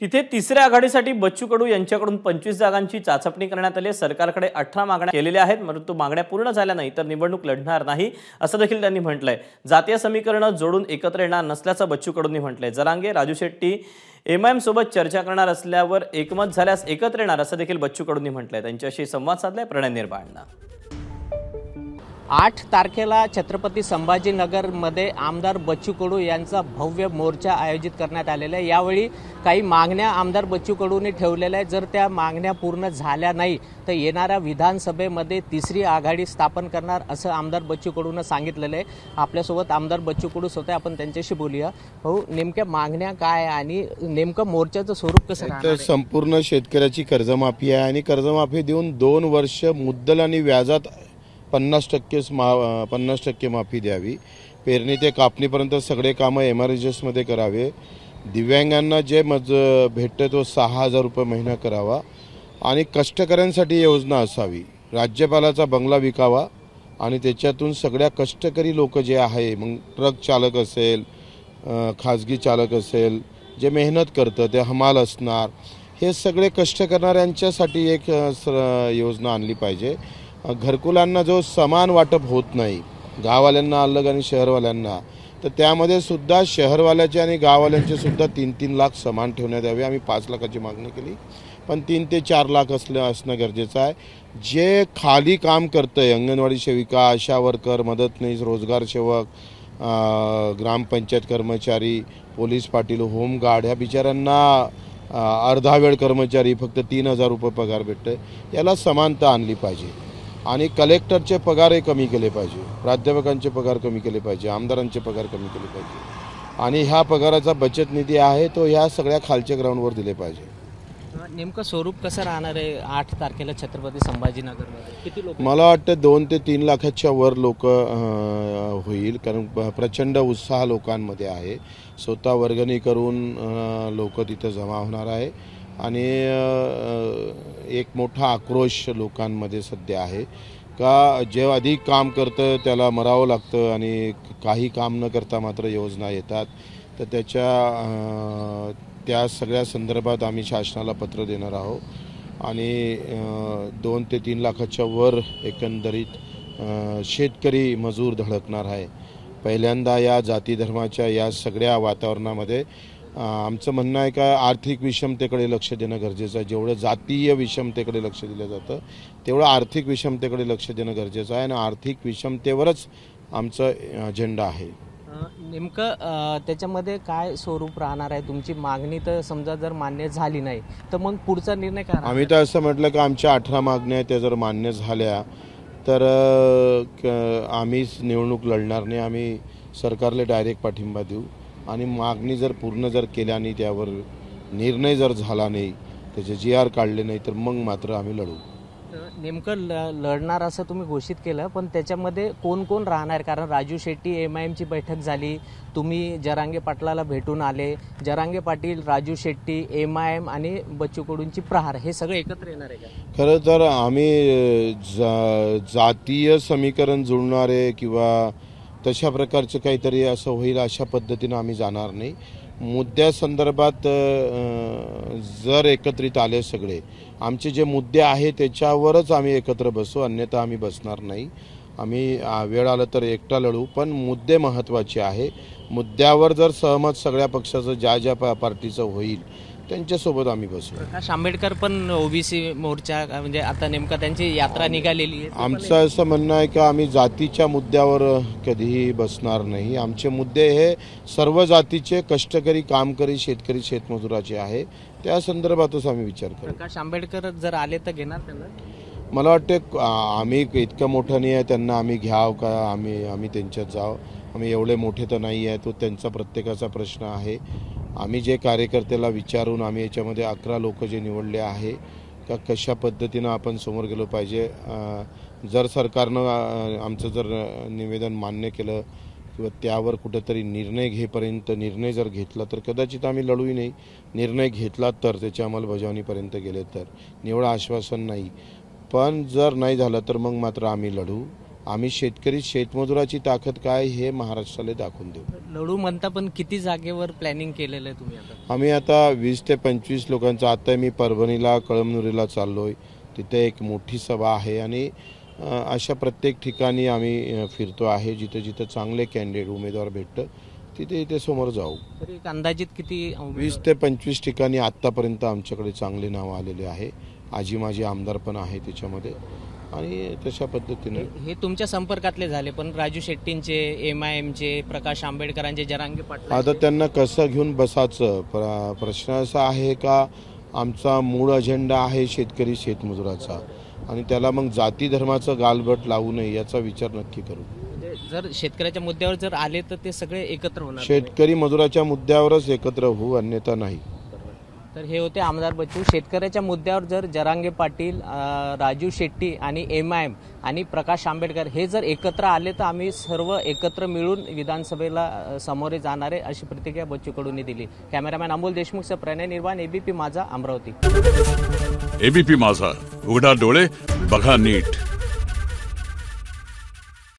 तिथे तिसऱ्या आघाडीसाठी बच्चू कडू यांच्याकडून 25 जागांची चाचपणी करण्यात आली। सरकारकडे 18 मागण्या केलेल्या आहेत, परंतु मागण्या पूर्ण झाल्या नाही तर निवडणूक लढणार नाही असं देखील त्यांनी म्हटलंय। जातीय समीकरण जोडून एकत्र येणार नसल्याचं बच्चू कडूंनी म्हटलंय। जरांगे राजू शेट्टी एमआयएम सोबत चर्चा करणार असल्यावर एकमत झाल्यास एकत्र येणार असं देखील बच्चू कडूंनी म्हटलंय। त्यांच्याशी संवाद साधलाय प्रणय निर्माणनं। 8 तारखेला छत्रपती संभाजीनगरमध्ये आमदार बच्चू कडू यांचा भव्य मोर्चा आयोजित करण्यात आलेला आहे। यावेळी काही मागण्या आमदार बच्चू कडूंनी ठेवलेल्या आहेत। जर त्या मागण्या पूर्ण झाल्या नाही तर येणाऱ्या विधानसभेमध्ये तिसरी आघाडी स्थापन करणार असं आमदार बच्चू कडूंनी सांगितलेलं आहे। आपल्यासोबत आमदार बच्चू कडू होते, आपण त्यांच्याशी बोलूया। भाऊ, नेमक्या मागण्या काय आणि नेमकं मोर्चाचं स्वरूप कसं राहणार आहे? संपूर्ण शेतकऱ्याची कर्जमाफी आहे आणि कर्जमाफी देऊन 2 वर्ष मुद्दल आणि व्याजात 50% माफी द्यावी। पेरणी ते कापणीपर्यंत सगळे कामं एमआरजीएसमध्ये करावे। दिव्यांगांना जे भेटते तो 6000 रुपये महिना करावा आणि कष्टकऱ्यांसाठी योजना असावी। राज्यपालाचा बंगला विकावा आणि त्याच्यातून सगळ्या कष्टकरी लोक जे आहे, मग ट्रक चालक असेल, खाजगी चालक असेल, जे मेहनत करतं, ते हमाल असणार, हे सगळे कष्ट करणाऱ्यांच्यासाठी एक योजना आणली पाहिजे। घरकुलांना जो समान वाटप होत नाही, गाववाल्यांना अलग आणि शहरवाल्यांना, तर त्यामध्ये सुद्धा शहरवाल्याचे आणि गाववाल्यांचे सुद्धा 3-3 लाख समान ठेवण्यात यावे। आम्ही 5 लाखाची मागणी केली, पण 3 ते 4 लाख असणं गरजेचं आहे। जे खाली काम करतंय, अंगणवाडी सेविका, आशा वर्कर, मदतनीस, रोजगार सेवक, ग्रामपंचायत कर्मचारी, पोलीस पाटील, होमगार्ड, ह्या बिचाऱ्यांना अर्धा वेळ कर्मचारी फक्त 3000 रुपये पगार भेटतोय। याला समानता आणली पाहिजे आणि कलेक्टरचे पगारही कमी केले पाहिजे, प्राध्यापकांचे पगार कमी केले पाहिजे, आमदारांचे पगार कमी केले पाहिजे आणि ह्या पगाराचा बचत निधी आहे तो ह्या सगळ्या खालच्या ग्राउंडवर दिले पाहिजे। नेमकं स्वरूप कसं राहणार आहे 8 तारखेला छत्रपती संभाजीनगरमध्ये? किती लोक? मला वाटतं 2 ते 3 लाखाच्या वर लोक होईल, कारण प्रचंड उत्साह लोकांमध्ये आहे। स्वतः वर्गणी करून लोक तिथं जमा होणार आहे आणि एक मोठा आक्रोश लोकांमध्ये सध्या आहे का जे अधिक काम करतं त्याला मरावं लागतं आणि काही काम न करता मात्र योजना येतात। तर त्या सगळ्या संदर्भात आम्ही शासनाला पत्र देणार आहोत आणि 2 ते 3 लाखाच्या वर एकंदरीत शेतकरी मजूर धडकणार आहे। पहिल्यांदा या जाती धर्माच्या या सगळ्या वातावरणामध्ये आमचं म्हणणं आहे का आर्थिक विषमतेकडे लक्ष देणं गरजेचं आहे। जेवढं जातीय विषमतेकडे लक्ष दिलं जातं तेवढं आर्थिक विषमतेकडे लक्ष देणं गरजेचं आहे आणि आर्थिक विषमतेवरच आमचं अजेंडा आहे। नेमकं त्याच्यामध्ये काय स्वरूप राहणार आहे? तुमची मागणी तर समजा जर मान्य झाली नाही तर मग पुढचा निर्णय काय? आम्ही तर असं म्हटलं की आमच्या 18 मागण्या आहेत, त्या जर मान्य झाल्या तर आम्हीच निवडणूक लढणार नाही, आम्ही सरकारला डायरेक्ट पाठिंबा देऊ आणि मागणी जर पूर्ण केल्या आणि त्यावर निर्णय जर झाला नाही, त्याचे GR काढले नाही तर मग मात्र आम्ही लढू। नेमकं लढणार असं तुम्ही घोषित केलं, पण त्याच्यामध्ये कोण कोण राहणार? कारण राजू शेट्टी एमआयएमची बैठक झाली, तुम्ही जरांगे पाटलाला भेटून आले, जरांगे पाटील, राजू शेट्टी, एमआयएम आणि बच्चू कडूंची प्रहार हे सगळं एकत्र येणार आहे का? खरं तर आम्ही जातीय समीकरण जुळणारे किंवा तशा प्रकारचं काहीतरी असं होईल अशा पद्धतीनं आम्ही जाणार नाही। मुद्द्यासंदर्भात जर एकत्रित आले सगळे, आमचे जे मुद्दे आहेत त्याच्यावरच आम्ही एकत्र बसू, अन्यथा आम्ही बसणार नाही। आम्ही वेळ आलं तर एकटा लढू, पण मुद्दे महत्त्वाचे आहे। मुद्द्यावर जर सहमत सगळ्या पक्षाचं ज्या पार्टीचं होईल त्यांच्यासोबत आम्ही बसू। प्रकाश आंबेडकर पण ओबीसी मोर्चा म्हणजे आता नेमका त्यांची यात्रा निघालेली आहे। आमचं असं म्हणणं आहे की आम्ही जातीच्या मुद्द्यावर कधीही बसणार नाही। आमचे मुद्दे हे सर्व जातीचे कष्टकरी, कामकरी, शेतकरी, शेतमजुराचे आहे, त्या संदर्भातच आम्ही विचार करू। प्रकाश आंबेडकर जर आले तर घेणार त्यांना? मला वाटतं आम्ही इतकं मोठं नाही आहे, त्यांना आम्ही घ्याव का आम्ही त्यांच्यात जाव? आम्ही एवढे मोठे तर नाही आहे, तो त्यांचा प्रत्येकाचा प्रश्न आहे। आम्ही जे कार्यकर्त्याला विचारून आम्ही याच्यामध्ये 11 लोक जे निवडले आहे का कशा पद्धतीनं आपण समोर गेलो पाहिजे। जर सरकारनं आमचं जर निवेदन मान्य केलं किंवा त्यावर कुठेतरी निर्णय घेपर्यंत निर्णय जर घेतला तर कदाचित आम्ही लढूही नाही। निर्णय घेतला तर त्याच्या अंमलबजावणीपर्यंत गेले तर, निवड आश्वासन नाही, पण जर नाही झालं तर मग मात्र आम्ही लढू आम्ही शेतकरी शेतमजुराची ताकद काय हे महाराष्ट्राला दाखवून देऊ. लढू म्हणता, पण किती जागेवर प्लॅनिंग केलेलं आहे तुम्ही आता? आम्ही आता 20 ते 25 लोकांचं, आता मी परभणीला कळमनुरीला चाललोय, तिथे एक मोठी सभा आहे आणि अशा प्रत्येक ठिकाणी आम्ही फिरतो आहे. जिथे जिथे चांगले कॅन्डिडेट उमेदवार भेटतं तिथे समोर जाऊ. तरी एक अंदाजित किती 20 ते 25 ठिकाणी आत्तापर्यंत आमच्याकडे चांगले नाव आलेले आहे. आजी माझे आमदार पण आहे त्याच्यामध्ये आणि तशा पद्धतीने. हे तुमच्या संपर्कातले झाले, पण राजू शेट्टींचे, MIMचे, प्रकाश आंबेडकरांचे, जरांगे पाटील, आता त्यांना कसं घेऊन बसायचं? प्रश्न असा आहे का आमचा मूळ अजेंडा आहे शेतकरी शेतमजुराचा आणि त्याला मग जाती धर्माचं गालबट लावू नये याचा विचार नक्की करू. जर शेतकऱ्याच्या मुद्द्यावर जर आले तर ते सगळे एकत्र होणार. शेतकरी मजुराच्या मुद्द्यावरच एकत्र होऊ, अन्यथा नाही. तर हे होते आमदार बच्चू. शेतकऱ्याच्या मुद्द्यावर जर जरांगे पाटील, राजू शेट्टी आणि MIM आणि प्रकाश आंबेडकर हे जर एकत्र आले तर आम्ही सर्व एकत्र मिळून विधानसभेला सामोरे जाणारे, अशी प्रतिक्रिया बच्चू कडूंनी दिली. कॅमेरामॅन अमोल देशमुखसह प्रणय निर्वाण, ABP माझा, अमरावती. ABP माझा, उघडा डोळे बघा नीट.